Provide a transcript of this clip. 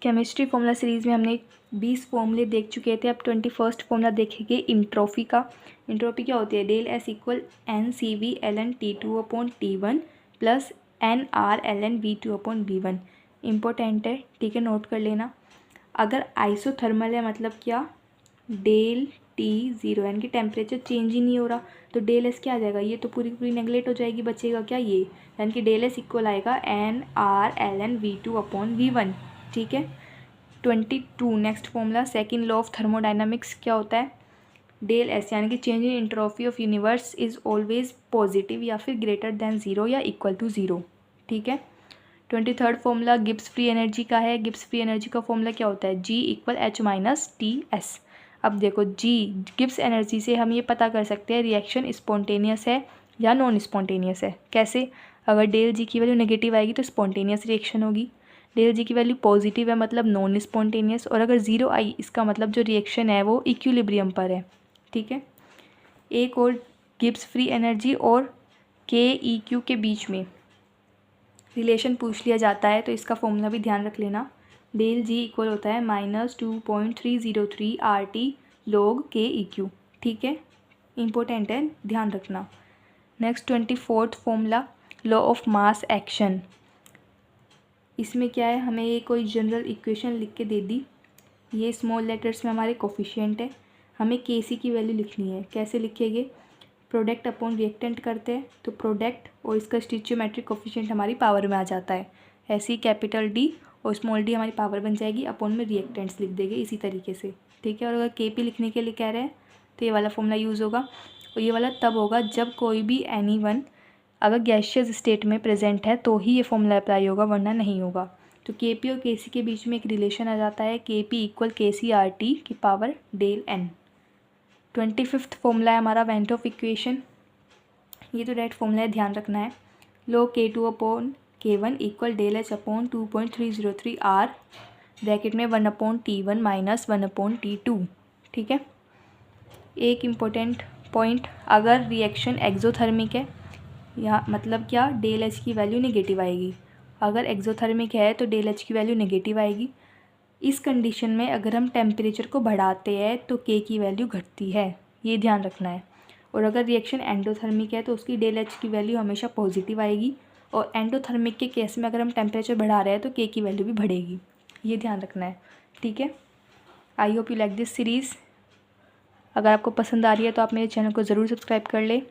Chemistry formula series में हमने 20 फॉर्मूले देख चुके थे। अब 21st फॉर्मूला देखेंगे इंट्रोफी का। इंट्रोफी क्या होती है? Del S equal NCV ln T2/T1 plus NR ln V2/V1। Important है, ठीक है, नोट कर लेना। अगर आइसोथर्मल है मतलब क्या? डेल टी ज़ीरो, यानी कि टेम्परेचर चेंज ही नहीं हो रहा, तो डेल एस क्या आ जाएगा? ये तो पूरी पूरी नेगलेक्ट हो जाएगी, बचेगा क्या? ये, यानी कि डेल एस इक्वल आएगा NR ln V2/V1, ठीक है। 22 next formula, second law of thermodynamics क्या होता है? डेल एस यानी कि change in entropy of universe is always positive या फिर ग्रेटर देन ज़ीरो या इक्वल टू ज़ीरो, ठीक है। 23rd formula Gibbs free energy का है। गिब्स फ्री एनर्जी का फॉर्मूला क्या होता है? G equal H minus TS। अब देखो G गिब्स एनर्जी से हम ये पता कर सकते हैं रिएक्शन स्पॉन्टेनियस है या नॉन स्पॉन्टेनियस है। कैसे? अगर डेल जी की वैल्यू नेगेटिव आएगी तो स्पॉन्टेनियस रिएक्शन होगी, डेल जी की वैल्यू पॉजिटिव है मतलब नॉन स्पॉन्टेनियस, और अगर ज़ीरो आई इसका मतलब जो रिएक्शन है वो इक्विलिब्रियम पर है, ठीक है। एक और गिब्स फ्री एनर्जी और KEQ के बीच में रिलेशन पूछ लिया जाता है तो इसका फॉर्मूला भी ध्यान रख लेना। डेल जी इक्वल होता है -2.303 RT log KEQ, ठीक है, इम्पोर्टेंट है, ध्यान रखना। Next 24th formula law of mass action. इसमें क्या है, हमें ये कोई जनरल इक्वेशन लिख के दे दी, ये स्मॉल लेटर्स में हमारे कोफिशिएंट है, हमें KC की वैल्यू लिखनी है। कैसे लिखेंगे? प्रोडक्ट अपॉन रिएक्टेंट करते हैं तो प्रोडक्ट और इसका स्टिचियोमेट्रिक कोफिशिएंट हमारी पावर में आ जाता है। ऐसे ही कैपिटल D और स्मॉल d हमारी पावर बन जाएगी, अपॉन में रिएक्टेंट्स लिख देंगे इसी तरीके से, ठीक है। और अगर KP लिखने के लिए कह रहे हैं तो ये वाला फॉर्मूला यूज़ होगा, और ये वाला तब होगा जब कोई भी एनीवन अगर गैसियस स्टेट में प्रेजेंट है तो ही ये फॉर्मूला अप्लाई होगा, वरना नहीं होगा। तो KP और KC के बीच में एक रिलेशन आ जाता है, KP इक्वल KCRT की power del N। 25th formula है हमारा वेंट ऑफ इक्वेशन। ये तो डायरेक्ट फॉर्मूला है, ध्यान रखना है। लो K2/K1 equal del H upon 2.303 R bracket में 1/T1 माइनस 1/T2, ठीक है। एक इम्पोर्टेंट पॉइंट, अगर रिएक्शन एक्जोथर्मिक है, यहाँ मतलब क्या? डेल एच की वैल्यू नेगेटिव आएगी। अगर एक्जोथर्मिक है तो डेल एच की वैल्यू नेगेटिव आएगी। इस कंडीशन में अगर हम टेम्परेचर को बढ़ाते हैं तो K की वैल्यू घटती है, ये ध्यान रखना है। और अगर रिएक्शन एंडोथर्मिक है तो उसकी डेल एच की वैल्यू हमेशा पॉजिटिव आएगी, और एंडोथर्मिक के केस में अगर हम टेम्परेचर बढ़ा रहे हैं तो K की वैल्यू भी बढ़ेगी, ये ध्यान रखना है, ठीक है। I hope you like this series. अगर आपको पसंद आ रही है तो आप मेरे चैनल को ज़रूर सब्सक्राइब कर ले।